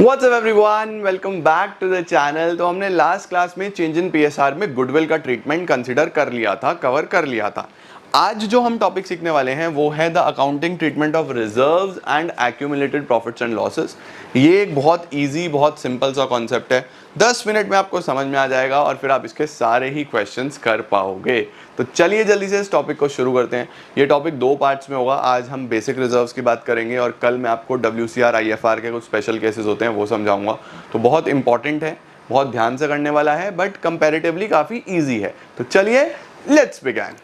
What's up everyone? Welcome back to the channel। तो हमने last class में change in PSR में goodwill का ट्रीटमेंट कंसिडर कर लिया था, कवर कर लिया था। आज जो हम टॉपिक सीखने वाले हैं वो है the accounting treatment of reserves and accumulated profits and losses. ये एक बहुत इजी, बहुत सिंपल सा कॉन्सेप्ट है। 10 मिनट में आपको समझ में आ जाएगा और फिर आप इसके सारे ही क्वेश्चंस कर पाओगे। तो चलिए जल्दी से इस टॉपिक को शुरू करते हैं। ये टॉपिक 2 पार्ट्स में होगा। आज हम बेसिक रिजर्व्स की बात करेंगे और कल मैं आपको WCR IFR के कुछ स्पेशल केसेस होते हैं वो समझाऊंगा। तो बहुत इंपॉर्टेंट है, बहुत ध्यान से करने वाला है, बट कंपैरेटिवली काफ़ी ईजी है। तो चलिए लेट्स बिगिन।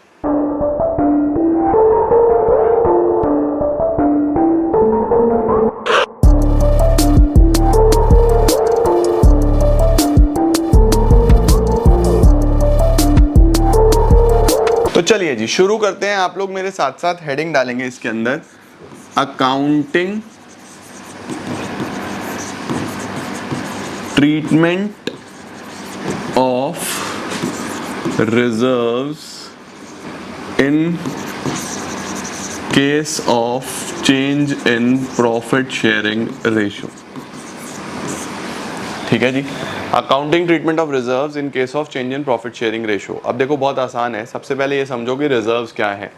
तो चलिए जी शुरू करते हैं। आप लोग मेरे साथ साथ हेडिंग डालेंगे इसके अंदर, accounting treatment of reserves in case of change in profit sharing ratio. ठीक है जी, accounting treatment of reserves in case of change in profit sharing ratio. अब देखो बहुत आसान है। सबसे पहले ये समझो कि रिजर्व्स क्या है।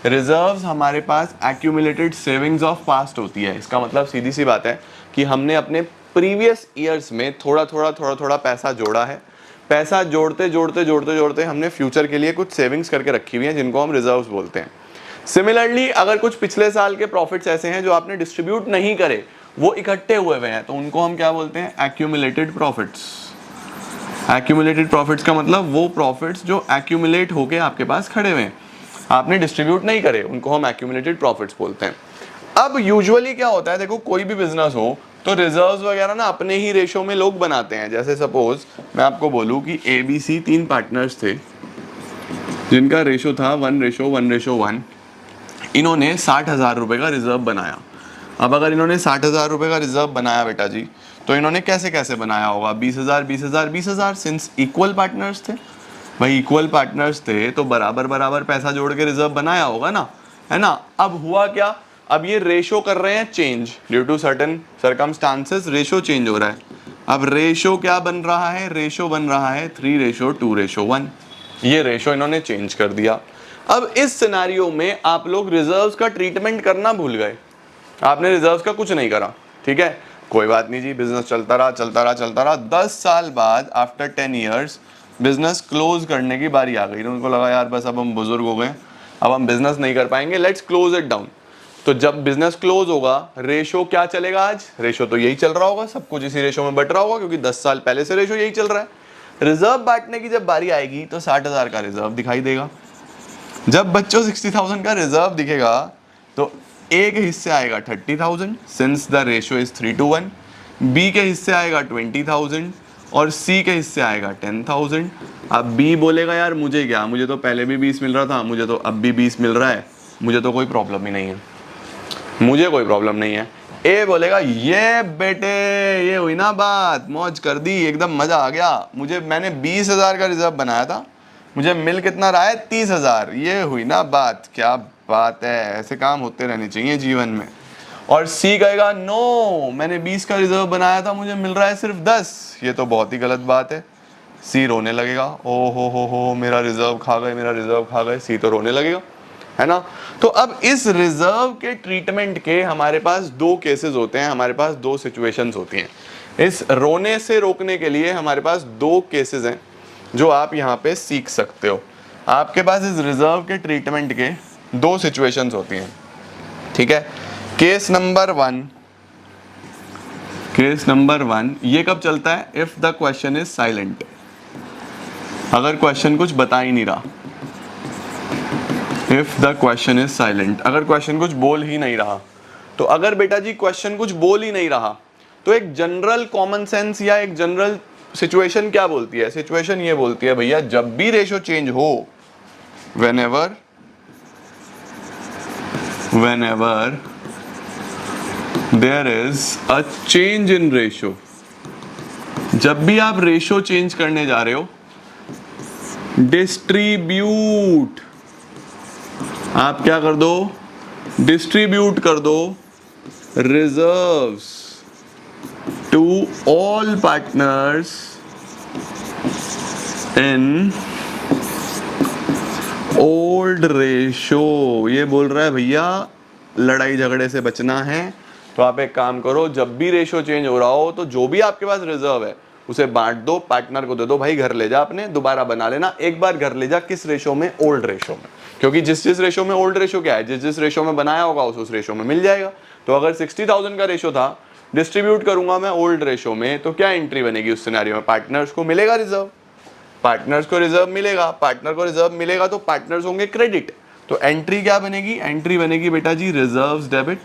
रिजर्व्स हमारे पास एक्यूमुलेटेड सेविंग्स ऑफ पास्ट होती है। इसका मतलब सीधी सी बात है कि हमने अपने प्रीवियस ईयर्स में थोड़ा थोड़ा पैसा जोड़ा है। पैसा जोड़ते हमने फ्यूचर के लिए कुछ सेविंग्स करके रखी हुई है जिनको हम रिजर्व्स बोलते हैं। सिमिलरली अगर कुछ पिछले साल के प्रॉफिट्स ऐसे हैं जो आपने डिस्ट्रीब्यूट नहीं करे, वो इकट्ठे हुए हैं, तो उनको हम क्या बोलते हैं? Accumulated profits. एक्यूमुलेटेड प्रॉफिट्स का मतलब वो प्रॉफिट्स जो एक्यूमुलेट होके आपके पास खड़े हुए हैं, आपने डिस्ट्रीब्यूट नहीं करे, उनको हम एक्यूमुलेटेड प्रॉफिट्स बोलते हैं। अब यूजुअली क्या होता है, देखो कोई भी बिजनेस हो तो रिजर्व्स वगैरह ना अपने ही रेशो में लोग बनाते हैं। जैसे सपोज मैं आपको बोलूं कि ABC 3 पार्टनर्स थे जिनका रेशो था 1:1:1। इन्होंने 60,000 रुपए का रिजर्व बनाया। अब अगर इन्होंने 60,000 रुपए का रिजर्व बनाया बेटा जी, तो इन्होंने कैसे कैसे बनाया होगा? 20,000 सिंस इक्वल पार्टनर्स थे। भाई इक्वल पार्टनर्स थे तो बराबर पैसा जोड़ के रिजर्व बनाया होगा ना, है ना। अब हुआ क्या, अब ये रेशो कर रहे हैं change due to certain circumstances. Ratio change हो रहा है। अब रेशो क्या बन रहा है? रेशो बन रहा है 3:2:1। ये रेशो इन्होंने चेंज कर दिया। अब इस सिनेरियो में आप लोग रिजर्व्स का ट्रीटमेंट करना भूल गए। आपने रिजर्व्स का कुछ नहीं करा, ठीक है, कोई बात नहीं जी, बिजनेस चलता रहा। 10 साल बाद आफ्टर 10 ईयर्स बिजनेस क्लोज करने की बारी आ गई। उनको लगा यार बस अब हम बुजुर्ग हो गए, अब हम बिजनेस नहीं कर पाएंगे, लेट्स क्लोज इट डाउन। तो जब बिजनेस क्लोज होगा, रेशो क्या चलेगा? आज रेशो तो यही चल रहा होगा, सब कुछ इसी रेशो में बट रहा होगा क्योंकि 10 साल पहले से रेशो यही चल रहा है। रिजर्व बांटने की जब बारी आएगी तो 60,000 का रिजर्व दिखाई देगा। जब बच्चों 60,000 का रिजर्व दिखेगा तो ए के हिस्से आएगा 30,000 since the ratio is 3:1, B के हिस्से आएगा 20,000 और सी के हिस्से आएगा 10,000। अब बी बोलेगा यार मुझे क्या, मुझे तो पहले भी 20 मिल रहा था, मुझे तो अब भी 20 मिल रहा है, मुझे तो कोई प्रॉब्लम ही नहीं है, मुझे कोई प्रॉब्लम नहीं है। ए बोलेगा ये बेटे ये हुई ना बात, मौज कर दी, एकदम मजा आ गया, मैंने 20,000 का रिजर्व बनाया था, मुझे मिल कितना रहा है? 30,000। ये हुई ना बात, क्या बात है, ऐसे काम होते रहने चाहिए जीवन में। और सी कहेगा नो, मैंने 20 का रिजर्व बनाया था, मुझे मिल रहा है सिर्फ 10। ये तो बहुत ही गलत बात है। सी रोने लगेगा, ओ हो मेरा रिजर्व खा गए। सी तो रोने लगेगा, है ना। तो अब इस रिजर्व के ट्रीटमेंट के हमारे पास 2 केसेस होते हैं, हमारे पास 2 सिचुएशंस होती हैं। इस रोने से रोकने के लिए हमारे पास 2 केसेस हैं जो आप यहाँ पे सीख सकते हो। आपके पास इस रिजर्व के ट्रीटमेंट के 2 सिचुएशंस होती हैं, ठीक है। केस नंबर 1 ये कब चलता है? If the question is silent. अगर क्वेश्चन कुछ बता ही नहीं रहा, if the question is silent, अगर क्वेश्चन कुछ बोल ही नहीं रहा। तो अगर बेटा जी क्वेश्चन कुछ बोल ही नहीं रहा तो एक जनरल कॉमन सेंस या एक जनरल सिचुएशन क्या बोलती है? सिचुएशन ये बोलती है भैया जब भी रेशो चेंज हो, whenever there is a change in ratio, जब भी आप रेशो चेंज करने जा रहे हो, डिस्ट्रीब्यूट, आप क्या कर दो? डिस्ट्रीब्यूट कर दो reserves to all partners in old ratio. ये बोल रहा है भैया लड़ाई झगड़े से बचना है, तो आप एक काम करो, जब भी रेशो चेंज हो रहा हो तो जो भी आपके पास रिजर्व है उसे बांट दो, पार्टनर को दे दो, भाई घर ले जा, अपने दोबारा बना लेना। एक बार घर ले जा, किस रेशो में? ओल्ड रेशो में, क्योंकि जिस रेशो में ओल्ड रेशो क्या है, जिस रेशो में बनाया होगा उस रेशो में मिल जाएगा। तो अगर 60,000 का रेशो था, डिस्ट्रीब्यूट करूंगा मैं ओल्ड रेशो में, तो क्या एंट्री बनेगी उस सिनेरियो में? पार्टनर्स को मिलेगा रिजर्व, पार्टनर्स को रिजर्व मिलेगा, पार्टनर को रिजर्व मिलेगा तो पार्टनर्स होंगे क्रेडिट। तो एंट्री क्या बनेगी? एंट्री बनेगी बेटा जी रिजर्व्स डेबिट।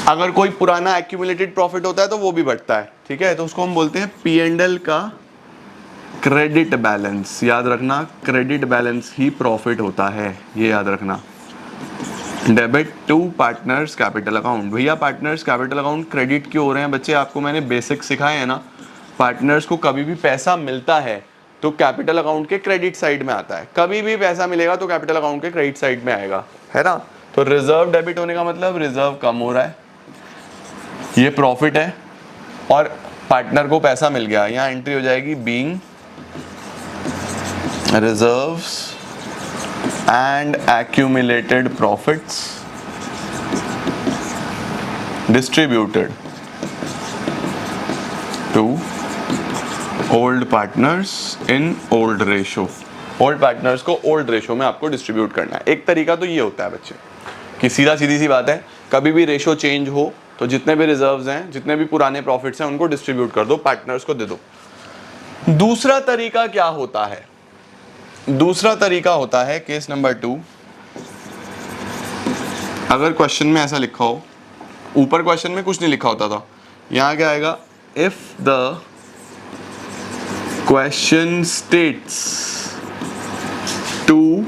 अगर कोई पुराना एक्यूमुलेटेड प्रॉफिट होता है तो वो भी बढ़ता है, ठीक है, तो उसको हम बोलते हैं P&L का क्रेडिट बैलेंस। याद रखना, क्रेडिट बैलेंस ही प्रॉफिट होता है, ये याद रखना। Debit to partners capital account. भैया पार्टनर्स कैपिटल अकाउंट क्रेडिट क्यों हो रहे हैं बच्चे? आपको मैंने बेसिक सिखाए हैं ना, पार्टनर्स को कभी भी पैसा मिलता है तो कैपिटल अकाउंट के क्रेडिट साइड में आता है, कभी भी पैसा मिलेगा तो कैपिटल अकाउंट के क्रेडिट साइड में आएगा, है ना। तो रिजर्व डेबिट होने का मतलब रिजर्व कम हो रहा है, ये प्रॉफिट है और पार्टनर को पैसा मिल गया, यहाँ एंट्री हो जाएगी being reserves and accumulated profits distributed to old partners in old ratio. Old partners को ओल्ड रेशो में आपको डिस्ट्रीब्यूट करना है। एक तरीका तो ये होता है बच्चे कि सीधी सी बात है, कभी भी रेशो चेंज हो तो जितने भी रिजर्व्स हैं, जितने भी पुराने प्रॉफिट्स हैं, उनको डिस्ट्रीब्यूट कर दो, पार्टनर्स को दे दो। दूसरा तरीका क्या होता है? दूसरा तरीका होता है केस नंबर 2। अगर क्वेश्चन में ऐसा लिखा हो, ऊपर क्वेश्चन में कुछ नहीं लिखा होता था, यहां क्या आएगा? If the question states to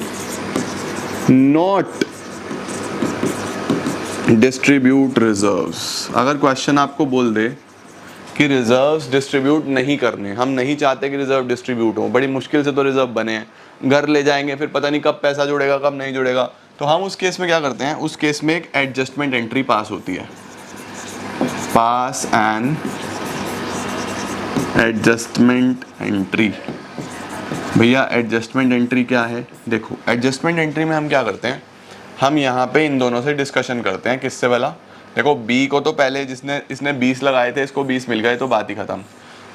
not distribute reserves. अगर क्वेश्चन आपको बोल दे कि रिजर्व्स डिस्ट्रीब्यूट नहीं करने, हम नहीं चाहते कि रिजर्व डिस्ट्रीब्यूट हो, बड़ी मुश्किल से तो रिजर्व बने हैं, घर ले जाएंगे, फिर पता नहीं कब पैसा जुड़ेगा कब नहीं जुड़ेगा, तो हम उस केस में क्या करते हैं? उस केस में एक एडजस्टमेंट एंट्री पास होती है, पास एन एडजस्टमेंट एंट्री। भैया एडजस्टमेंट एंट्री क्या है? देखो एडजस्टमेंट एंट्री में हम क्या करते हैं, हम यहाँ पे इन दोनों से डिस्कशन करते हैं। किससे वाला? देखो बी को तो पहले इसने 20 लगाए थे, इसको 20 मिल गए तो बात ही खत्म,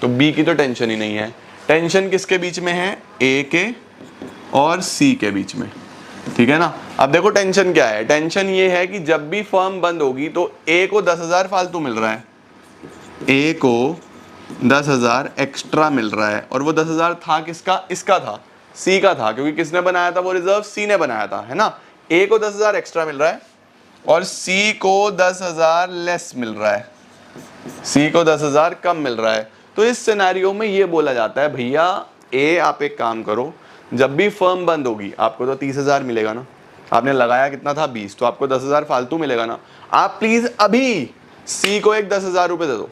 तो बी की तो टेंशन ही नहीं है। टेंशन किसके बीच में है? ए के और सी के बीच में, ठीक है ना। अब देखो टेंशन क्या है? टेंशन ये है कि जब भी फर्म बंद होगी तो ए को 10,000 फालतू मिल रहा है, ए को 10,000 एक्स्ट्रा मिल रहा है, और वो 10,000 था किसका? इसका था, सी का था, क्योंकि किसने बनाया था वो रिजर्व? सी ने बनाया था, है ना। ए को 10,000 एक्स्ट्रा मिल रहा है और सी को 10,000 लेस मिल रहा है, सी को 10,000 कम मिल रहा है। तो इस सिनेरियो में ये बोला जाता है भैया ए आप एक काम करो, जब भी फर्म बंद होगी आपको तो 30,000 मिलेगा ना, आपने लगाया कितना था? 20, तो आपको 10,000 फालतू मिलेगा ना। आप प्लीज अभी सी को एक 10,000 रुपये दे दो,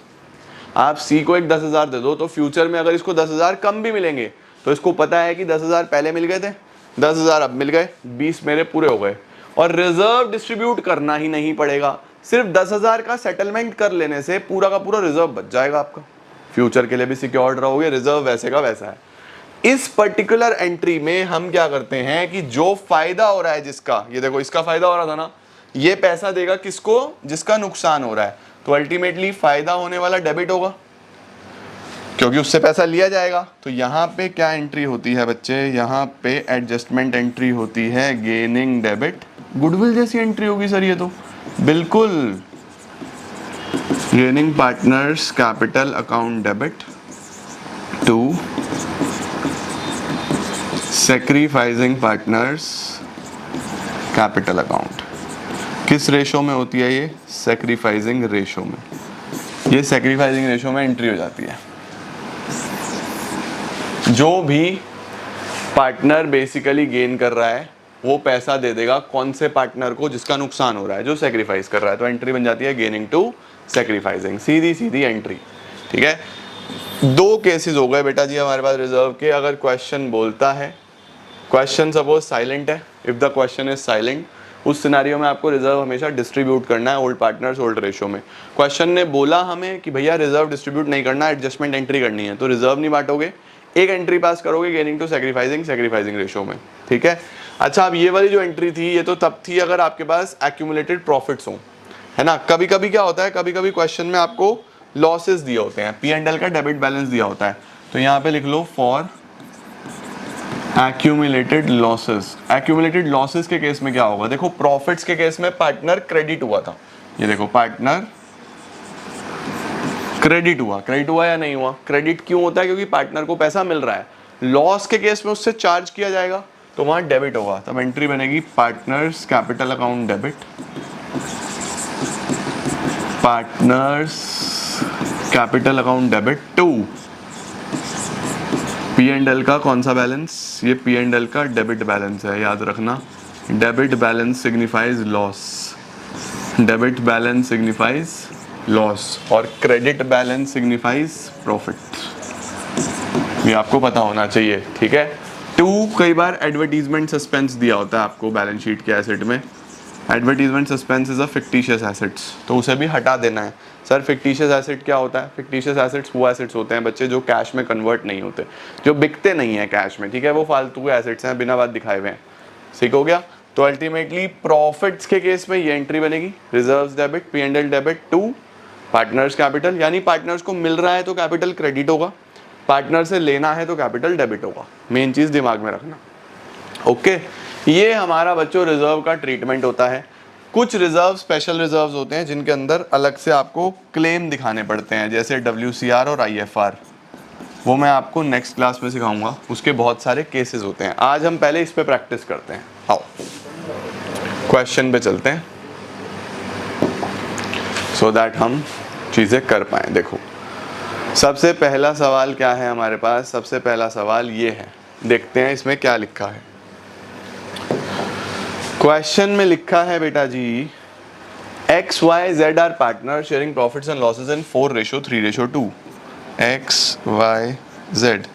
आप सी को एक 10,000 दे दो, तो फ्यूचर में अगर इसको 10,000 कम भी मिलेंगे तो इसको पता है कि 10,000 पहले मिल गए थे, 10,000 अब मिल गए, 20 मेरे पूरे हो गए, और रिजर्व डिस्ट्रीब्यूट करना ही नहीं पड़ेगा। सिर्फ 10,000 का सेटलमेंट कर लेने से पूरा का पूरा रिजर्व बच जाएगा आपका, फ्यूचर के लिए भी सिक्योर्ड रहोगे, रिजर्व वैसे का वैसा है। इस पर्टिकुलर एंट्री में हम क्या करते हैं कि जो फायदा हो रहा है जिसका, ये देखो इसका फायदा हो रहा था ना, ये पैसा देगा किसको? जिसका नुकसान हो रहा है, तो अल्टीमेटली फायदा होने वाला डेबिट होगा क्योंकि उससे पैसा लिया जाएगा। तो यहाँ पे क्या एंट्री होती है बच्चे? यहाँ पे एडजस्टमेंट एंट्री होती है गेनिंग डेबिट, गुडविल जैसी एंट्री होगी सर ये तो, बिल्कुल। Gaining partners capital account debit to sacrificing partners capital account. किस रेशो में होती है ये? सैक्रिफाइसिंग रेशो में। ये सैक्रिफाइसिंग रेशो में एंट्री हो जाती है। जो भी पार्टनर बेसिकली गेन कर रहा है वो पैसा दे देगा कौन से पार्टनर को? जिसका नुकसान हो रहा है, जो सैक्रिफाइस कर रहा है। तो एंट्री बन जाती है गेनिंग टू सैक्रिफाइसिंग, सीधी सीधी एंट्री, ठीक है। दो केसेस हो गए बेटा जी हमारे पास रिजर्व के। अगर क्वेश्चन बोलता है, क्वेश्चन सपोज साइलेंट है, if the question is silent, उस सिनेरियो में आपको रिजर्व हमेशा डिस्ट्रीब्यूट करना है ओल्ड पार्टनर्स ओल्ड रेशो में। क्वेश्चन ने बोला हमें कि भैया रिजर्व डिस्ट्रीब्यूट नहीं करना, एडजस्टमेंट एंट्री करनी है, तो रिजर्व नहीं बांटोगे, एक एंट्री पास करोगे गेनिंग टू सैक्रिफाइसिंग रेशो में, ठीक है। अच्छा, अब ये वाली जो एंट्री थी ये तो तब थी अगर आपके पास एक्यूमुलेटेड प्रॉफिट्स हो, है ना। कभी कभी क्या होता है, कभी कभी क्वेश्चन में आपको लॉसेस दिए होते हैं, P&L का डेबिट बैलेंस दिया होता है, तो यहाँ पे लिख लो for accumulated losses. Accumulated losses के केस में क्या होगा, देखो प्रॉफिट्स के केस में पार्टनर क्रेडिट हुआ था, ये देखो पार्टनर क्रेडिट हुआ या नहीं हुआ, क्रेडिट क्यों होता है, क्योंकि पार्टनर को पैसा मिल रहा है। लॉस के केस में उससे चार्ज किया जाएगा तो वहां डेबिट होगा, तब एंट्री बनेगी partners capital account debit, partners capital account debit to P&L का कौन सा बैलेंस, ये P&L का डेबिट बैलेंस है, याद रखना। Debit balance signifies loss, debit balance signifies loss और क्रेडिट बैलेंस सिग्निफाइज प्रॉफिट, ये आपको पता होना चाहिए, ठीक है। टू, कई बार एडवर्टीजमेंट सस्पेंस दिया होता है आपको बैलेंस शीट के एसेट में, advertisement suspense is a fictitious assets, तो उसे भी हटा देना है। सर फिक्टिशियस एसेट क्या होता है, फिक्टिशियस एसेट्स वो एसेट्स होते हैं बच्चे जो कैश में कन्वर्ट नहीं होते, जो बिकते नहीं है कैश में, ठीक है, वो फालतू के एसेट्स हैं, बिना बात दिखाए हुए हैं, ठीक हो गया। तो अल्टीमेटली प्रॉफिट्स के केस में ये एंट्री बनेगी reserves debit P&L debit to partners capital, यानी पार्टनर्स को मिल रहा है तो कैपिटल क्रेडिट होगा, पार्टनर से लेना है तो कैपिटल डेबिट होगा, मेन चीज दिमाग में रखना, ओके। ये हमारा बच्चों रिजर्व का ट्रीटमेंट होता है। कुछ रिजर्व स्पेशल रिजर्व्स होते हैं जिनके अंदर अलग से आपको क्लेम दिखाने पड़ते हैं, जैसे WCR और IFR, वो मैं आपको नेक्स्ट क्लास में सिखाऊंगा, उसके बहुत सारे केसेस होते हैं। आज हम पहले इस पे प्रैक्टिस करते हैं, आओ क्वेश्चन पे चलते हैं सो दैट हम चीज़ें कर पाएँ। देखो सबसे पहला सवाल क्या है हमारे पास, सबसे पहला सवाल ये है, देखते हैं इसमें क्या लिखा है। क्वेश्चन में लिखा है बेटा जी, X, Y, Z are partner sharing profits and losses in 4:3:2। X, Y, Z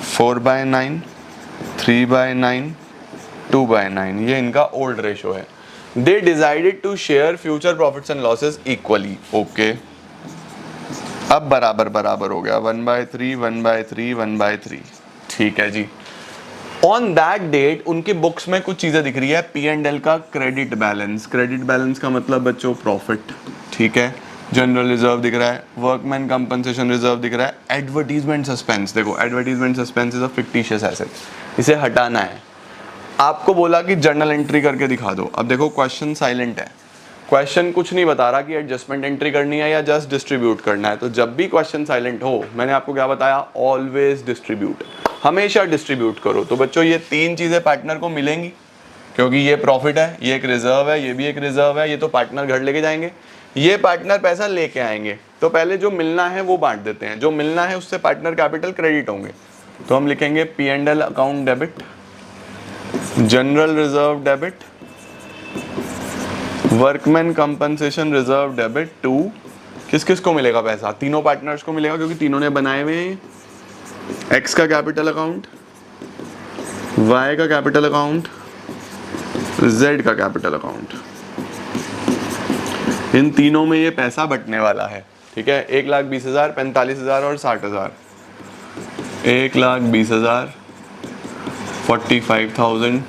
4/9, 3/9, 2/9, ये इनका ओल्ड रेशो है। They decided to share future profits and losses equally, okay. अब बराबर बराबर हो गया, 1/3, 1/3, 1/3, ठीक है जी। ऑन दैट डेट उनकी बुक्स में कुछ चीजें दिख रही है, P&L का क्रेडिट बैलेंस, क्रेडिट बैलेंस का मतलब बच्चों प्रॉफिट, ठीक है। जनरल रिजर्व दिख रहा है, वर्कमैन कंपनसेशन रिजर्व दिख रहा है, एडवर्टीजमेंट सस्पेंस, देखो advertisement suspense is a fictitious asset, इसे हटाना है। आपको बोला कि जर्नल एंट्री करके दिखा दो, अब देखो क्वेश्चन साइलेंट है, क्वेश्चन कुछ नहीं बता रहा कि एडजस्टमेंट एंट्री करनी है या जस्ट डिस्ट्रीब्यूट करना है। तो जब भी क्वेश्चन साइलेंट हो, मैंने आपको क्या बताया, ऑलवेज डिस्ट्रीब्यूट, हमेशा डिस्ट्रीब्यूट करो। तो बच्चों ये तीन चीजें पार्टनर को मिलेंगी, क्योंकि ये प्रॉफिट है, ये एक रिजर्व है, ये भी एक रिजर्व है, ये तो पार्टनर घर लेके जाएंगे, ये पार्टनर पैसा लेके आएंगे। तो पहले जो मिलना है वो बांट देते हैं, जो मिलना है उससे पार्टनर कैपिटल क्रेडिट होंगे, तो हम लिखेंगे P&L account debit, general reserve debit, workman compensation reserve debit to, किस किस को मिलेगा पैसा, तीनों पार्टनर्स को मिलेगा क्योंकि तीनों ने बनाए हुए हैं। X का कैपिटल अकाउंट, Y का कैपिटल अकाउंट, Z का कैपिटल अकाउंट, इन तीनों में ये पैसा बंटने वाला है, ठीक है। 1,20,000, 45,000 और 60,000, 1,20,000, 45,000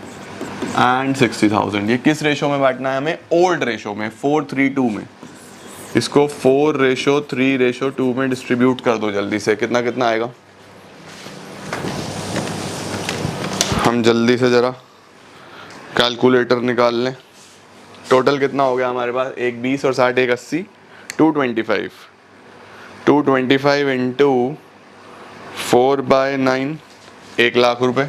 एंड 60,000। ये किस रेशो में बांटना है हमें, ओल्ड रेशो में, 4:3:2 में। इसको 4:3:2 में डिस्ट्रीब्यूट कर दो जल्दी से, कितना कितना आएगा, हम जल्दी से जरा कैलकुलेटर निकाल लें। टोटल कितना हो गया हमारे पास, 1,20 और 60, 1,80, 225, 225 इंटू 4/9, 1,00,000 रुपए।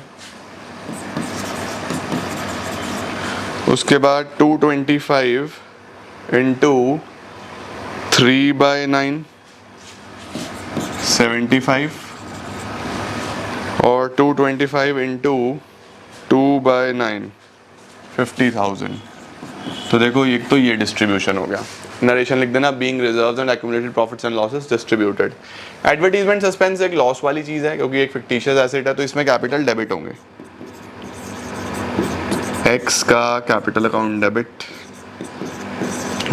उसके बाद 225 इंटू 3/9, 75, और 225 इंटू 2/9, 50,000। तो देखो एक तो ये डिस्ट्रीब्यूशन हो गया, नरेशन लिख देना, being reserves and accumulated profits and losses distributed. Advertisement suspense एक लॉस वाली चीज है क्योंकि एक फिक्टिशियस एसेट है, तो इसमें कैपिटल डेबिट होंगे। एक्स का कैपिटल अकाउंट डेबिट,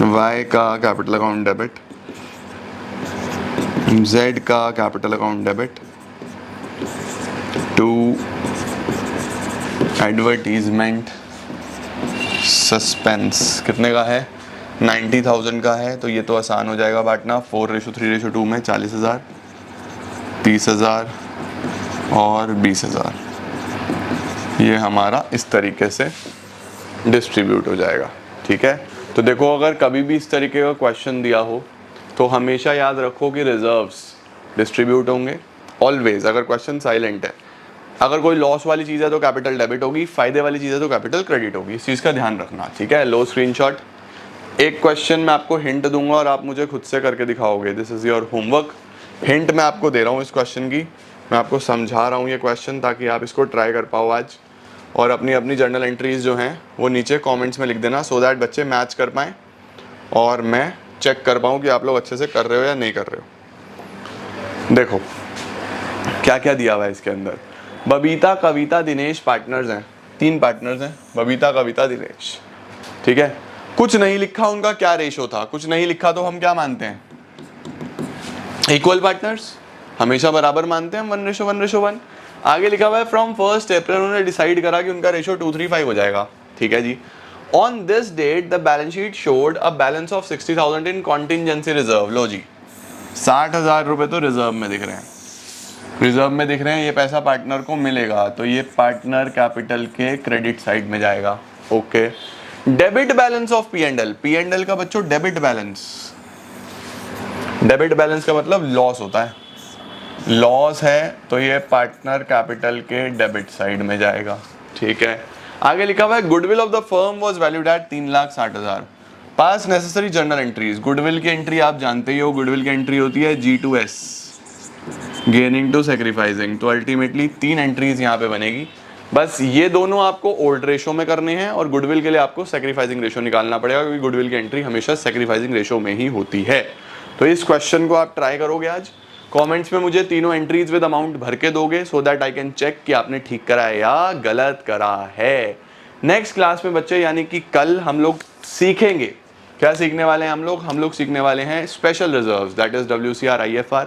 वाई का कैपिटल अकाउंट डेबिट, जेड का capital account debit to advertisement suspense. कितने का है? 90,000 का है, तो ये तो आसान हो जाएगा बांटना 4:3:2 में। 40,000, 30,000 और 20,000, ये हमारा इस तरीके से डिस्ट्रीब्यूट हो जाएगा। ठीक है, तो देखो अगर कभी भी इस तरीके का क्वेश्चन दिया हो तो हमेशा याद रखो कि रिजर्व्स डिस्ट्रीब्यूट होंगे ऑलवेज। अगर क्वेश्चन साइलेंट है, अगर कोई लॉस वाली चीज़ है तो कैपिटल डेबिट होगी, फायदे वाली चीज़ है तो कैपिटल क्रेडिट होगी। इस चीज़ का ध्यान रखना। ठीक है, लो स्क्रीनशॉट। एक क्वेश्चन मैं आपको हिंट दूंगा और आप मुझे खुद से करके दिखाओगे। This is your homework. Hint मैं आपको दे रहा हूँ इस क्वेश्चन की, मैं आपको समझा रहा हूँ ये क्वेश्चन ताकि आप इसको ट्राई कर पाओ आज, और अपनी अपनी जर्नल एंट्रीज जो हैं वो नीचे कमेंट्स में लिख देना, सो दैट बच्चे मैच कर पाएँ और मैं चेक कर पाऊँ कि आप लोग अच्छे से कर रहे हो या नहीं कर रहे हो। देखो क्या क्या दिया हुआ है इसके अंदर। बबीता, कविता, दिनेश पार्टनर्स हैं, 3 पार्टनर्स हैं, बबीता, कविता, दिनेश। ठीक है, कुछ नहीं लिखा उनका क्या रेशो था, कुछ नहीं लिखा तो हम क्या मानते हैं? इक्वल पार्टनर्स, हमेशा बराबर मानते हैं हम, 1:1:1। आगे लिखा हुआ है फ्रॉम 1 अप्रैल उन्होंने डिसाइड करा कि उनका रेशो 2:3:5 हो जाएगा। ठीक है जी। On this date the balance sheet showed a balance of 60,000 in contingency reserve. लो जी, 60,000 रुपए तो रिजर्व में दिख रहे हैं, रिजर्व में दिख रहे हैं। ये पैसा पार्टनर को मिलेगा तो ये पार्टनर कैपिटल के क्रेडिट साइड में जाएगा। Okay, debit balance of P&L, P&L का बच्चों डेबिट बैलेंस, डेबिट बैलेंस का मतलब लॉस होता है, लॉस है तो ये पार्टनर कैपिटल के डेबिट साइड में जाएगा। ठीक है, आगे लिखा हुआ है goodwill of the firm was valued at 3,60,000। Pass necessary journal entries. Goodwill की एंट्री आप जानते ही हो, गुडविल की एंट्री होती है G2S, गेनिंग टू सेक्रीफाइसिंग। तो अल्टीमेटली 3 एंट्रीज यहाँ पे बनेगी। बस ये दोनों आपको ओल्ड रेशो में करने हैं और गुडविल के लिए आपको सेक्रीफाइसिंग रेशो निकालना पड़ेगा, क्योंकि गुडविल की एंट्री हमेशा सेक्रीफाइसिंग रेशो में ही होती है। तो इस क्वेश्चन को आप ट्राई करोगे आज, कमेंट्स में मुझे तीनों एंट्रीज विद अमाउंट भर के दोगे, so that I can check कि आपने ठीक करा है या गलत करा है। नेक्स्ट क्लास में बच्चे, यानी कि कल हम लोग सीखेंगे, क्या सीखने वाले हैं हम लोग सीखने वाले हैं special reserves, that is WCR IFR।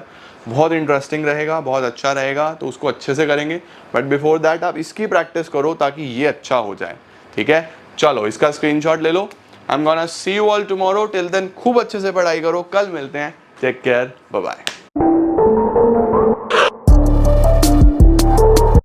बहुत इंटरेस्टिंग रहेगा, बहुत अच्छा रहेगा, तो उसको अच्छे से करेंगे। बट बिफोर दैट आप इसकी प्रैक्टिस करो ताकि ये अच्छा हो जाए। ठीक है, चलो इसका स्क्रीनशॉट ले लो। I am gonna see you all tomorrow. Till then खूब अच्छे से पढ़ाई करो, कल मिलते हैं। Take care, bye bye.